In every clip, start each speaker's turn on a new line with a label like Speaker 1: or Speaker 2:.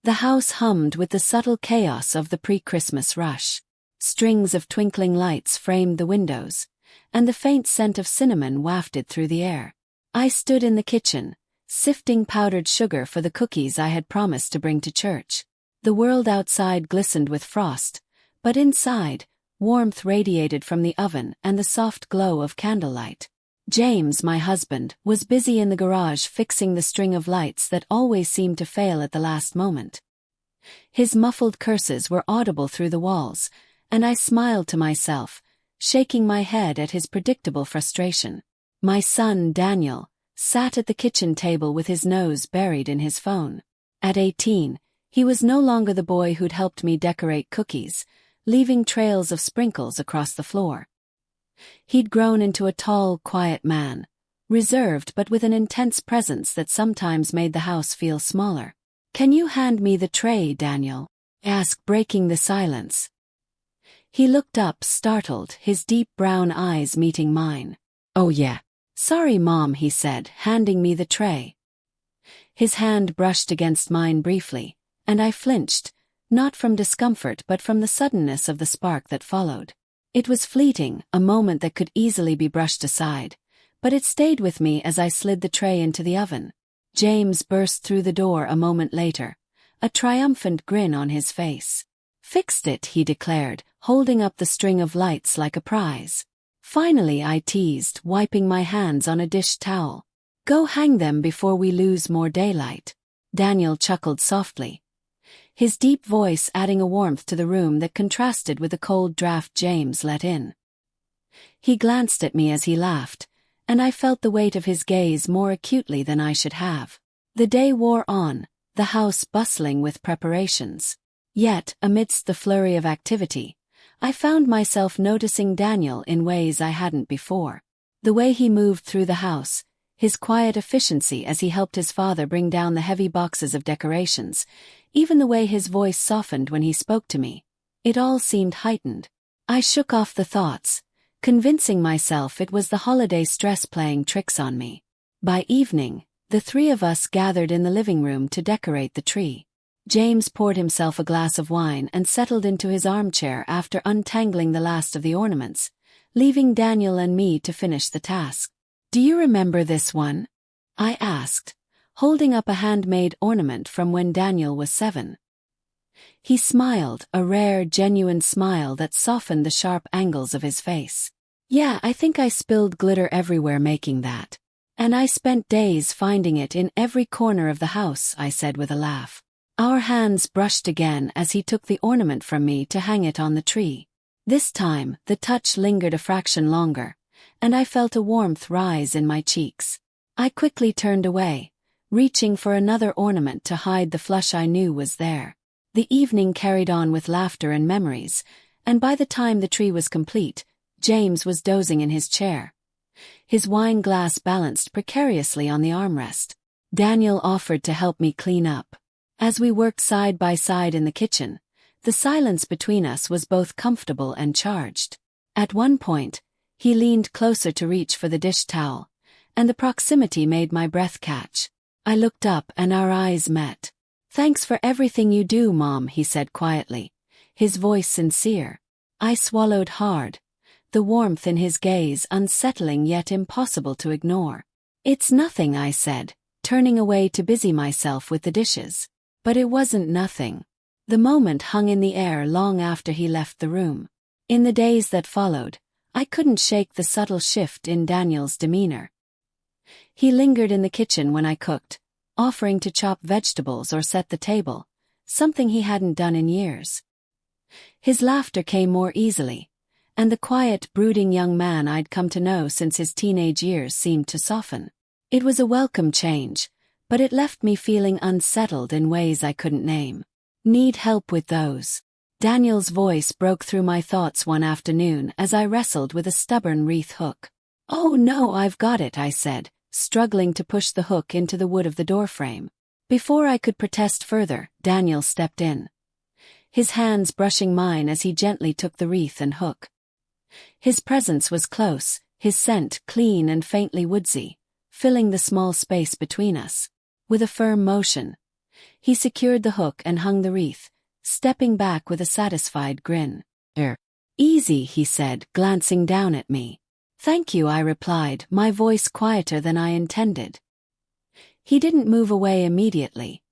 Speaker 1: The house hummed with the subtle chaos of the pre-Christmas rush. Strings of twinkling lights framed the windows, and the faint scent of cinnamon wafted through the air. I stood in the kitchen, sifting powdered sugar for the cookies I had promised to bring to church. The world outside glistened with frost, but inside, warmth radiated from the oven and the soft glow of candlelight. James, my husband, was busy in the garage fixing the string of lights that always seemed to fail at the last moment. His muffled curses were audible through the walls, and I smiled to myself, shaking my head at his predictable frustration. My son, Daniel, sat at the kitchen table with his nose buried in his phone. At 18, he was no longer the boy who'd helped me decorate cookies, leaving trails of sprinkles across the floor. He'd grown into a tall, quiet man, reserved but with an intense presence that sometimes made the house feel smaller. "Can you hand me the tray, Daniel?" I asked, breaking the silence. He looked up, startled, his deep brown eyes meeting mine. "Oh yeah. Sorry, Mom," he said, handing me the tray. His hand brushed against mine briefly, and I flinched, not from discomfort but from the suddenness of the spark that followed. It was fleeting, a moment that could easily be brushed aside, but it stayed with me as I slid the tray into the oven. James burst through the door a moment later, a triumphant grin on his face. "Fixed it," he declared, holding up the string of lights like a prize. "Finally," I teased, wiping my hands on a dish towel. "Go hang them before we lose more daylight." Daniel chuckled softly, his deep voice adding a warmth to the room that contrasted with the cold draft James let in. He glanced at me as he laughed, and I felt the weight of his gaze more acutely than I should have. The day wore on, the house bustling with preparations. Yet, amidst the flurry of activity, I found myself noticing Daniel in ways I hadn't before. The way he moved through the house, his quiet efficiency as he helped his father bring down the heavy boxes of decorations, even the way his voice softened when he spoke to me. It all seemed heightened. I shook off the thoughts, convincing myself it was the holiday stress playing tricks on me. By evening, the three of us gathered in the living room to decorate the tree. James poured himself a glass of wine and settled into his armchair after untangling the last of the ornaments, leaving Daniel and me to finish the task. "Do you remember this one?" I asked, holding up a handmade ornament from when Daniel was 7. He smiled, a rare, genuine smile that softened the sharp angles of his face. "Yeah, I think I spilled glitter everywhere making that. And I spent days finding it in every corner of the house," I said with a laugh. Our hands brushed again as he took the ornament from me to hang it on the tree. This time, the touch lingered a fraction longer, and I felt a warmth rise in my cheeks. I quickly turned away, reaching for another ornament to hide the flush I knew was there. The evening carried on with laughter and memories, and by the time the tree was complete, James was dozing in his chair, his wine glass balanced precariously on the armrest. Daniel offered to help me clean up. As we worked side by side in the kitchen, the silence between us was both comfortable and charged. At one point, he leaned closer to reach for the dish towel, and the proximity made my breath catch. I looked up and our eyes met. "Thanks for everything you do, Mom," he said quietly, his voice sincere. I swallowed hard, the warmth in his gaze unsettling yet impossible to ignore. "It's nothing," I said, turning away to busy myself with the dishes. But it wasn't nothing. The moment hung in the air long after he left the room. In the days that followed, I couldn't shake the subtle shift in Daniel's demeanor. He lingered in the kitchen when I cooked, offering to chop vegetables or set the table, something he hadn't done in years. His laughter came more easily, and the quiet, brooding young man I'd come to know since his teenage years seemed to soften. It was a welcome change, but it left me feeling unsettled in ways I couldn't name. "Need help with those?" Daniel's voice broke through my thoughts one afternoon as I wrestled with a stubborn wreath hook. "Oh no, I've got it," I said, struggling to push the hook into the wood of the doorframe. Before I could protest further, Daniel stepped in, his hands brushing mine as he gently took the wreath and hook. His presence was close, his scent clean and faintly woodsy, filling the small space between us. With a firm motion, He secured the hook and hung the wreath, stepping back with a satisfied grin. Easy, he said, glancing down at me. Thank you, I replied, my voice quieter than I intended. He didn't move away immediately,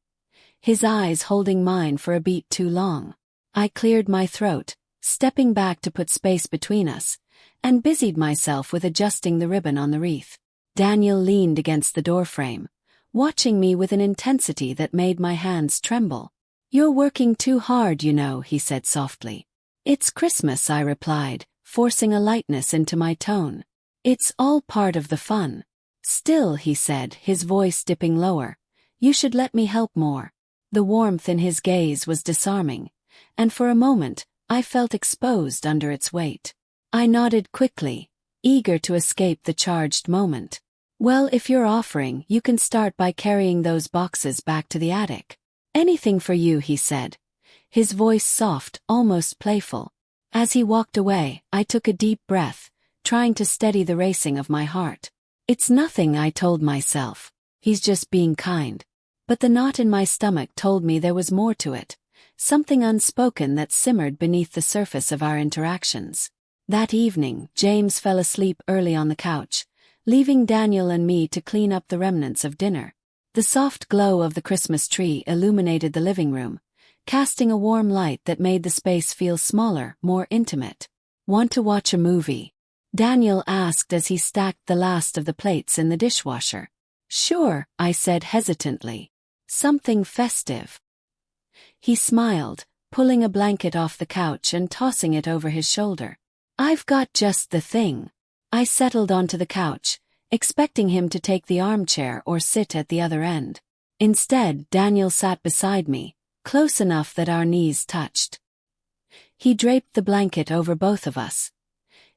Speaker 1: his eyes holding mine for a beat too long. I cleared my throat, stepping back to put space between us, and busied myself with adjusting the ribbon on the wreath. Daniel leaned against the doorframe, watching me with an intensity that made my hands tremble. You're working too hard, you know, he said softly. It's Christmas, I replied, forcing a lightness into my tone. It's all part of the fun. Still, he said, his voice dipping lower, you should let me help more. The warmth in his gaze was disarming, and for a moment, I felt exposed under its weight. I nodded quickly, eager to escape the charged moment. Well, if you're offering, you can start by carrying those boxes back to the attic. Anything for you, he said, his voice soft, almost playful. As he walked away, I took a deep breath, trying to steady the racing of my heart. It's nothing, I told myself. He's just being kind. But the knot in my stomach told me there was more to it, something unspoken that simmered beneath the surface of our interactions. That evening, James fell asleep early on the couch, leaving Daniel and me to clean up the remnants of dinner. The soft glow of the Christmas tree illuminated the living room, casting a warm light that made the space feel smaller, more intimate. Want to watch a movie? Daniel asked as he stacked the last of the plates in the dishwasher. Sure, I said hesitantly. Something festive. He smiled, pulling a blanket off the couch and tossing it over his shoulder. I've got just the thing. I settled onto the couch, expecting him to take the armchair or sit at the other end. Instead, Daniel sat beside me, close enough that our knees touched. He draped the blanket over both of us,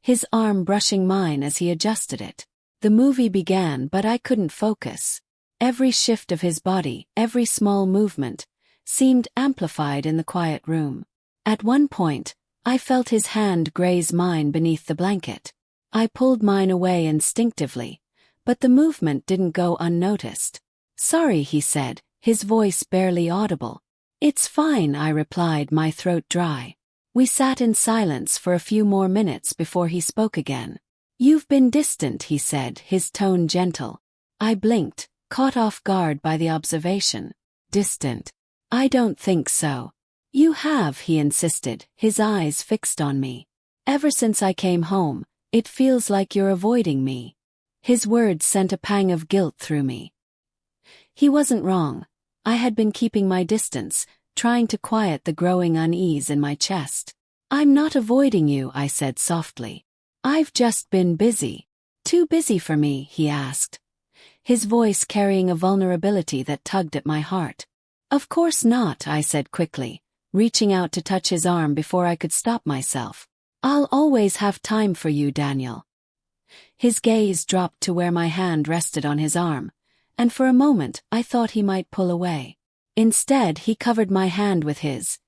Speaker 1: his arm brushing mine as he adjusted it. The movie began, but I couldn't focus. Every shift of his body, every small movement, seemed amplified in the quiet room. At one point, I felt his hand graze mine beneath the blanket. I pulled mine away instinctively, but the movement didn't go unnoticed. Sorry, he said, his voice barely audible. It's fine, I replied, my throat dry. We sat in silence for a few more minutes before he spoke again. You've been distant, he said, his tone gentle. I blinked, caught off guard by the observation. Distant? I don't think so. You have, he insisted, his eyes fixed on me. Ever since I came home, it feels like you're avoiding me. His words sent a pang of guilt through me. He wasn't wrong. I had been keeping my distance, trying to quiet the growing unease in my chest. I'm not avoiding you, I said softly. I've just been busy. Too busy for me, he asked, his voice carrying a vulnerability that tugged at my heart. Of course not, I said quickly, reaching out to touch his arm before I could stop myself. I'll always have time for you, Daniel. His gaze dropped to where my hand rested on his arm, and for a moment I thought he might pull away. Instead, he covered my hand with his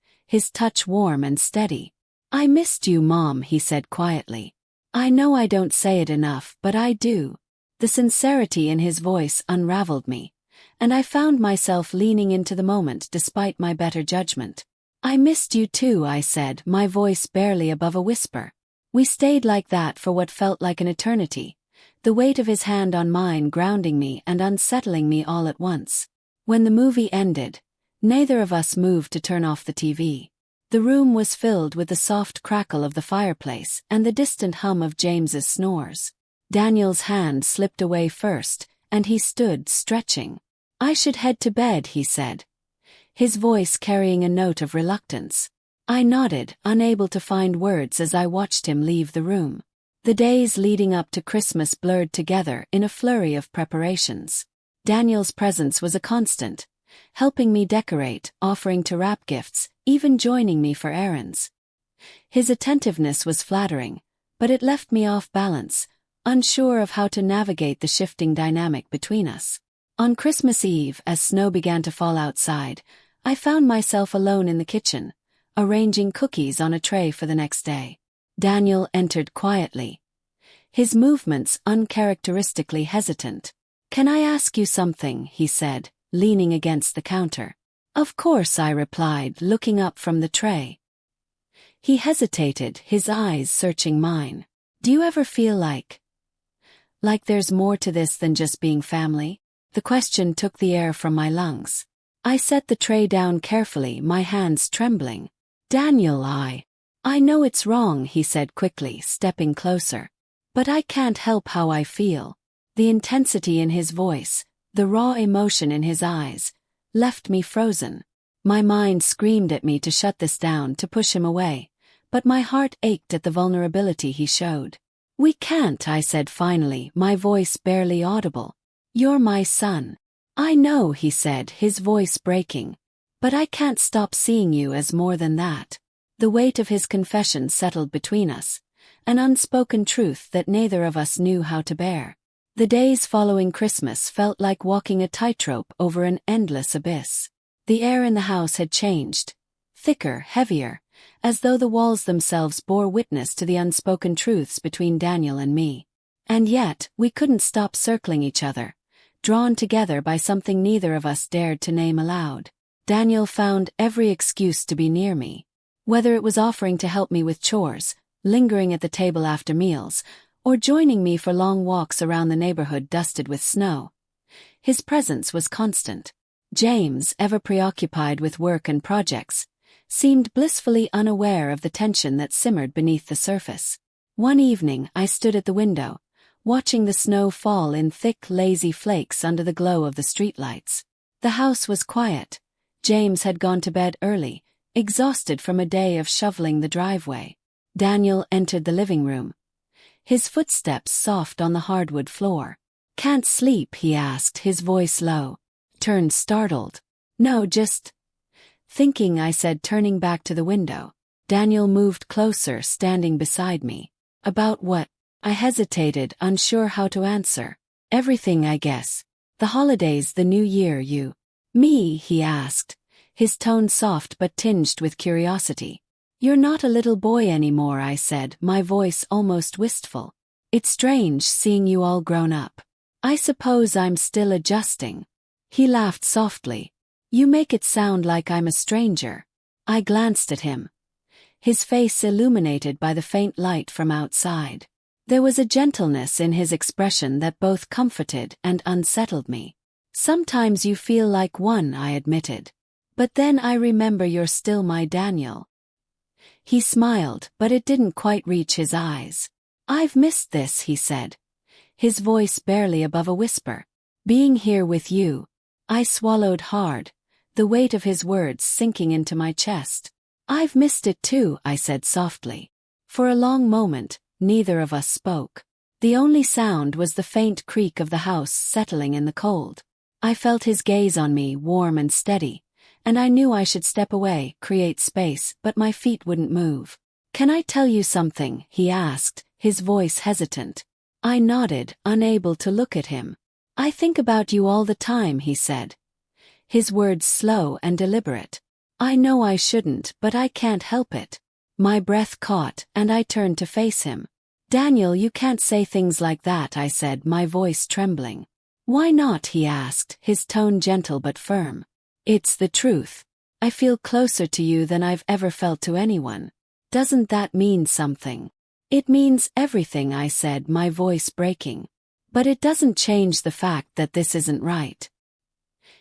Speaker 1: touch warm and steady. I missed you, Mom, he said quietly. I know I don't say it enough, but I do. The sincerity in his voice unraveled me, and I found myself leaning into the moment despite my better judgment. I missed you too, I said, my voice barely above a whisper. We stayed like that for what felt like an eternity, the weight of his hand on mine grounding me and unsettling me all at once. When the movie ended, neither of us moved to turn off the TV. The room was filled with the soft crackle of the fireplace and the distant hum of James's snores. Daniel's hand slipped away first, and he stood stretching. I should head to bed, he said, his voice carrying a note of reluctance. I nodded, unable to find words as I watched him leave the room. The days leading up to Christmas blurred together in a flurry of preparations. Daniel's presence was a constant, helping me decorate, offering to wrap gifts, even joining me for errands. His attentiveness was flattering, but it left me off balance, unsure of how to navigate the shifting dynamic between us. On Christmas Eve, as snow began to fall outside, I found myself alone in the kitchen, arranging cookies on a tray for the next day. Daniel entered quietly, his movements uncharacteristically hesitant. Can I ask you something, he said, leaning against the counter. Of course, I replied, looking up from the tray. He hesitated, his eyes searching mine. Do you ever feel like there's more to this than just being family? The question took the air from my lungs. I set the tray down carefully, my hands trembling. Daniel, I know it's wrong, he said quickly, stepping closer. But I can't help how I feel. The intensity in his voice, the raw emotion in his eyes, left me frozen. My mind screamed at me to shut this down, to push him away, but my heart ached at the vulnerability he showed. We can't, I said finally, my voice barely audible. You're my son. I know, he said, his voice breaking. But I can't stop seeing you as more than that. The weight of his confession settled between us, an unspoken truth that neither of us knew how to bear. The days following Christmas felt like walking a tightrope over an endless abyss. The air in the house had changed, thicker, heavier, as though the walls themselves bore witness to the unspoken truths between Daniel and me. And yet, we couldn't stop circling each other, drawn together by something neither of us dared to name aloud. Daniel found every excuse to be near me. Whether it was offering to help me with chores, lingering at the table after meals, or joining me for long walks around the neighborhood dusted with snow. His presence was constant. James, ever preoccupied with work and projects, seemed blissfully unaware of the tension that simmered beneath the surface. One evening, I stood at the window, watching the snow fall in thick, lazy flakes under the glow of the streetlights. The house was quiet. James had gone to bed early, exhausted from a day of shoveling the driveway. Daniel entered the living room, his footsteps soft on the hardwood floor. Can't sleep, he asked, his voice low. Turned startled. No, just thinking, I said, turning back to the window. Daniel moved closer, standing beside me. About what? I hesitated, unsure how to answer. Everything, I guess. The holidays, the new year, you. Me, he asked, his tone soft but tinged with curiosity. You're not a little boy anymore, I said, my voice almost wistful. It's strange seeing you all grown up. I suppose I'm still adjusting. He laughed softly. You make it sound like I'm a stranger. I glanced at him, his face illuminated by the faint light from outside. There was a gentleness in his expression that both comforted and unsettled me. Sometimes you feel like one, I admitted. But then I remember you're still my Daniel. He smiled, but it didn't quite reach his eyes. I've missed this, he said, his voice barely above a whisper. Being here with you. I swallowed hard, the weight of his words sinking into my chest. I've missed it too, I said softly. For a long moment, neither of us spoke. The only sound was the faint creak of the house settling in the cold. I felt his gaze on me, warm and steady, and I knew I should step away, create space, but my feet wouldn't move. Can I tell you something? He asked, his voice hesitant. I nodded, unable to look at him. I think about you all the time, he said, his words slow and deliberate. I know I shouldn't, but I can't help it. My breath caught, and I turned to face him. Daniel, you can't say things like that, I said, my voice trembling. Why not? He asked, his tone gentle but firm. It's the truth. I feel closer to you than I've ever felt to anyone. Doesn't that mean something? It means everything, I said, my voice breaking. But it doesn't change the fact that this isn't right.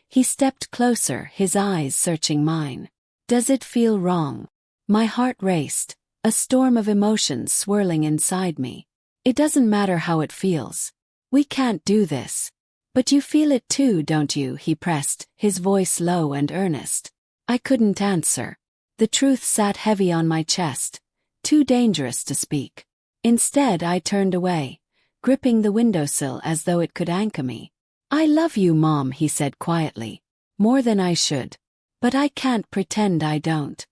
Speaker 1: He stepped closer, his eyes searching mine. Does it feel wrong? My heart raced, a storm of emotions swirling inside me. It doesn't matter how it feels. We can't do this. But you feel it too, don't you? He pressed, his voice low and earnest. I couldn't answer. The truth sat heavy on my chest, too dangerous to speak. Instead, I turned away, gripping the windowsill as though it could anchor me. I love you, Mom, he said quietly. More than I should. But I can't pretend I don't.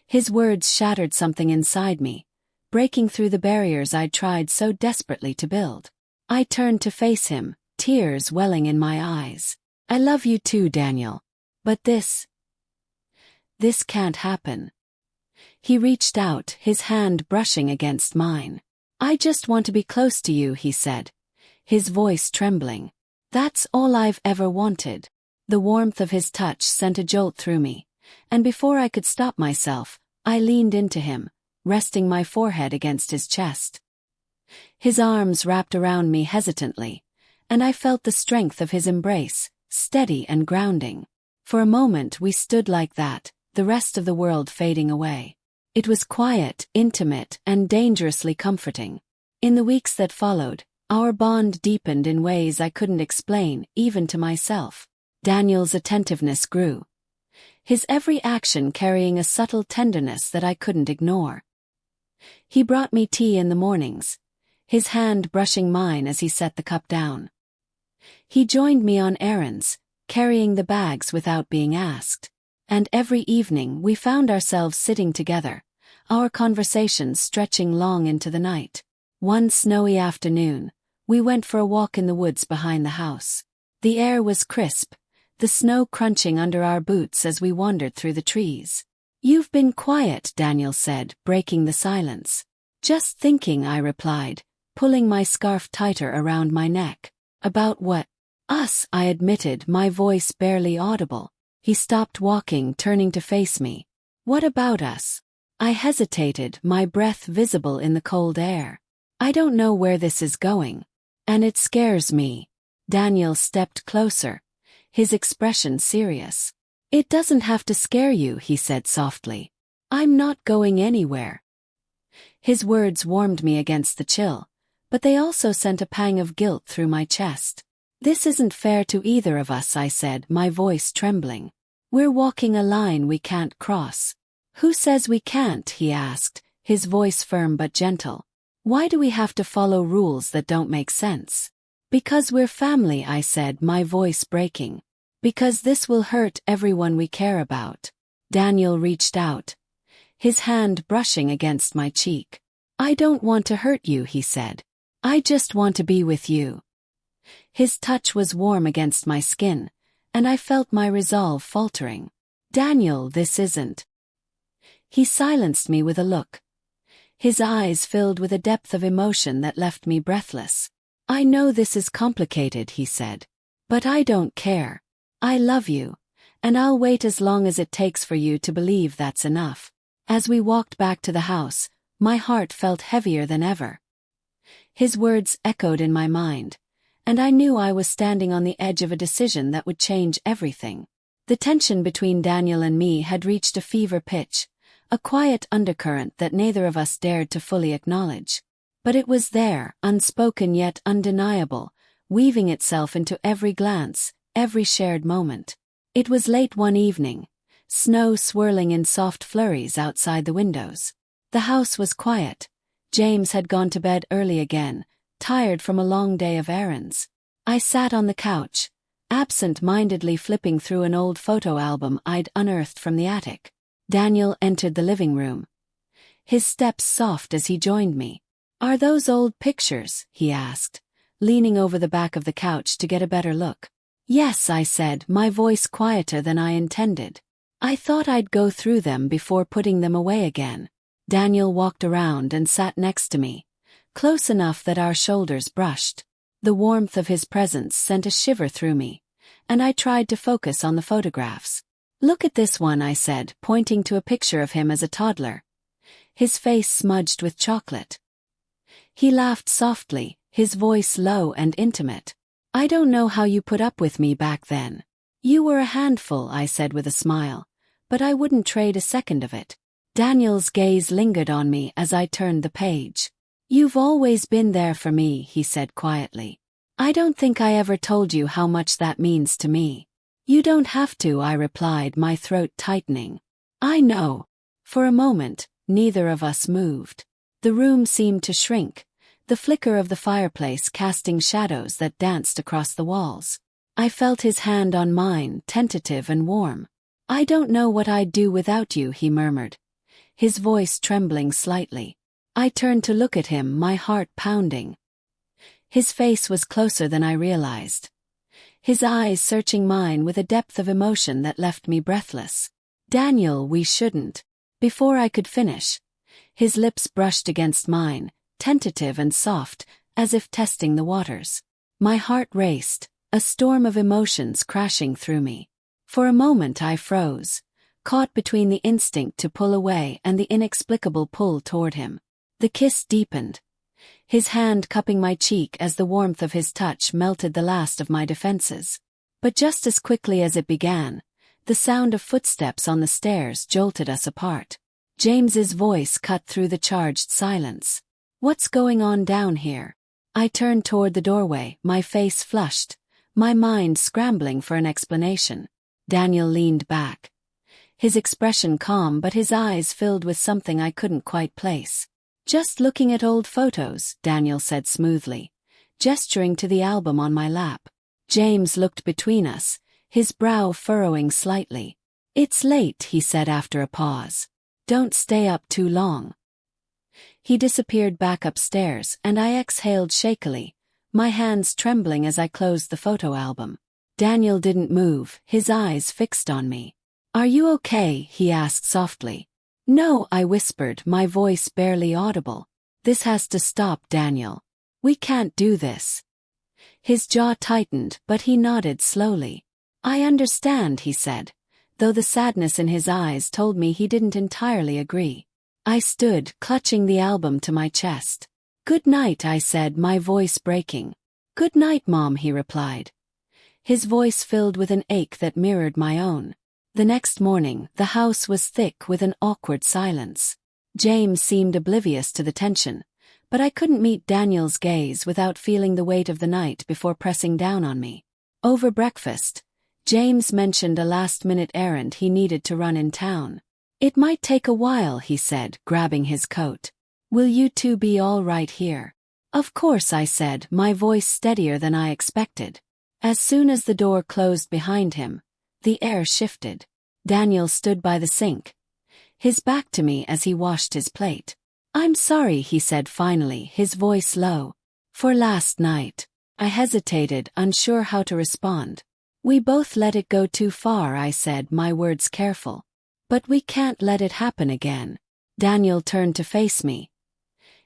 Speaker 1: His words shattered something inside me, breaking through the barriers I'd tried so desperately to build. I turned to face him, tears welling in my eyes. I love you too, Daniel. But this can't happen. He reached out, his hand brushing against mine. I just want to be close to you, he said, his voice trembling. That's all I've ever wanted. The warmth of his touch sent a jolt through me, and before I could stop myself, I leaned into him, resting my forehead against his chest. His arms wrapped around me hesitantly, and I felt the strength of his embrace, steady and grounding. For a moment we stood like that, the rest of the world fading away. It was quiet, intimate, and dangerously comforting. In the weeks that followed, our bond deepened in ways I couldn't explain, even to myself. Daniel's attentiveness grew, his every action carrying a subtle tenderness that I couldn't ignore. He brought me tea in the mornings, his hand brushing mine as he set the cup down. He joined me on errands, carrying the bags without being asked. And every evening we found ourselves sitting together, our conversations stretching long into the night. One snowy afternoon, we went for a walk in the woods behind the house. The air was crisp, the snow crunching under our boots as we wandered through the trees. "You've been quiet," Daniel said, breaking the silence. "Just thinking," I replied, pulling my scarf tighter around my neck. "About what?" "Us," I admitted, my voice barely audible. He stopped walking, turning to face me. "What about us?" I hesitated, my breath visible in the cold air. "I don't know where this is going. And it scares me." Daniel stepped closer, his expression serious. "It doesn't have to scare you," he said softly. "I'm not going anywhere." His words warmed me against the chill, but they also sent a pang of guilt through my chest. "This isn't fair to either of us," I said, my voice trembling. "We're walking a line we can't cross." "Who says we can't?" he asked, his voice firm but gentle. "Why do we have to follow rules that don't make sense?" "Because we're family," I said, my voice breaking. "Because this will hurt everyone we care about." Daniel reached out, his hand brushing against my cheek. "I don't want to hurt you," he said. "I just want to be with you." His touch was warm against my skin, and I felt my resolve faltering. "Daniel, this isn't." He silenced me with a look, his eyes filled with a depth of emotion that left me breathless. "I know this is complicated," he said, "but I don't care. I love you, and I'll wait as long as it takes for you to believe that's enough." As we walked back to the house, my heart felt heavier than ever. His words echoed in my mind, and I knew I was standing on the edge of a decision that would change everything. The tension between Daniel and me had reached a fever pitch, a quiet undercurrent that neither of us dared to fully acknowledge. But it was there, unspoken yet undeniable, weaving itself into every glance, every shared moment. It was late one evening, snow swirling in soft flurries outside the windows. The house was quiet. James had gone to bed early again, tired from a long day of errands. I sat on the couch, absent-mindedly flipping through an old photo album I'd unearthed from the attic. Daniel entered the living room, his steps soft as he joined me. "Are those old pictures?" he asked, leaning over the back of the couch to get a better look. "Yes," I said, my voice quieter than I intended. "I thought I'd go through them before putting them away again." Daniel walked around and sat next to me, close enough that our shoulders brushed. The warmth of his presence sent a shiver through me, and I tried to focus on the photographs. "Look at this one," I said, pointing to a picture of him as a toddler, his face smudged with chocolate. He laughed softly, his voice low and intimate. "I don't know how you put up with me back then." "You were a handful," I said with a smile, "but I wouldn't trade a second of it." Daniel's gaze lingered on me as I turned the page. "You've always been there for me," he said quietly. "I don't think I ever told you how much that means to me." "You don't have to," I replied, my throat tightening. "I know." For a moment, neither of us moved. The room seemed to shrink, the flicker of the fireplace casting shadows that danced across the walls. I felt his hand on mine, tentative and warm. "I don't know what I'd do without you," he murmured, his voice trembling slightly. I turned to look at him, my heart pounding. His face was closer than I realized, his eyes searching mine with a depth of emotion that left me breathless. "Daniel, we shouldn't." Before I could finish, his lips brushed against mine, tentative and soft, as if testing the waters. My heart raced, a storm of emotions crashing through me. For a moment I froze, caught between the instinct to pull away and the inexplicable pull toward him. The kiss deepened, his hand cupping my cheek as the warmth of his touch melted the last of my defenses. But just as quickly as it began, the sound of footsteps on the stairs jolted us apart. James's voice cut through the charged silence. "What's going on down here?" I turned toward the doorway, my face flushed, my mind scrambling for an explanation. Daniel leaned back, his expression calm but his eyes filled with something I couldn't quite place. "Just looking at old photos," Daniel said smoothly, gesturing to the album on my lap. James looked between us, his brow furrowing slightly. "It's late," he said after a pause. "Don't stay up too long." He disappeared back upstairs and I exhaled shakily, my hands trembling as I closed the photo album. Daniel didn't move, his eyes fixed on me. "Are you okay?" he asked softly. "No," I whispered, my voice barely audible. "This has to stop, Daniel. We can't do this." His jaw tightened, but he nodded slowly. "I understand," he said, though the sadness in his eyes told me he didn't entirely agree. I stood, clutching the album to my chest. "Good night," I said, my voice breaking. "Good night, Mom," he replied, his voice filled with an ache that mirrored my own. The next morning, the house was thick with an awkward silence. James seemed oblivious to the tension, but I couldn't meet Daniel's gaze without feeling the weight of the night before pressing down on me. Over breakfast, James mentioned a last-minute errand he needed to run in town. "It might take a while," he said, grabbing his coat. "Will you two be all right here?" "Of course," I said, my voice steadier than I expected. As soon as the door closed behind him, the air shifted. Daniel stood by the sink, his back to me as he washed his plate. "I'm sorry," he said finally, his voice low. "For last night." I hesitated, unsure how to respond. "We both let it go too far," I said, my words careful. "But we can't let it happen again." Daniel turned to face me,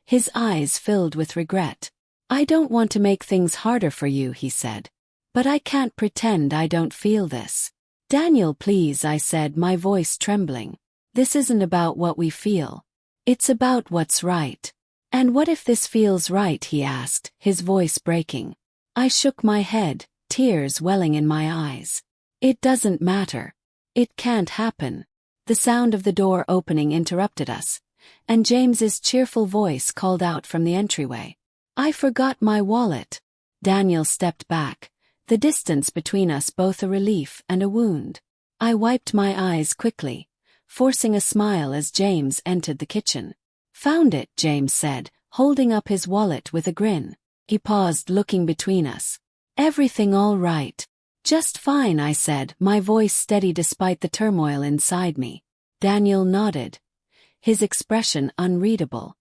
Speaker 1: his eyes filled with regret. "I don't want to make things harder for you," he said. "But I can't pretend I don't feel this." "Daniel, please," I said, my voice trembling. "This isn't about what we feel. It's about what's right." "And what if this feels right?" he asked, his voice breaking. I shook my head, tears welling in my eyes. "It doesn't matter. It can't happen." The sound of the door opening interrupted us, and James's cheerful voice called out from the entryway. "I forgot my wallet." Daniel stepped back, the distance between us both a relief and a wound. I wiped my eyes quickly, forcing a smile as James entered the kitchen. "Found it," James said, holding up his wallet with a grin. He paused, looking between us. "Everything all right?" "Just fine," I said, my voice steady despite the turmoil inside me. Daniel nodded, his expression unreadable.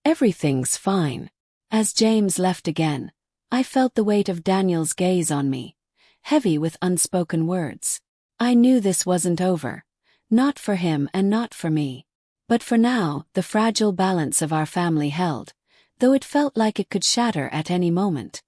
Speaker 1: "Everything's fine." As James left again, I felt the weight of Daniel's gaze on me, heavy with unspoken words. I knew this wasn't over, not for him and not for me. But for now, the fragile balance of our family held, though it felt like it could shatter at any moment.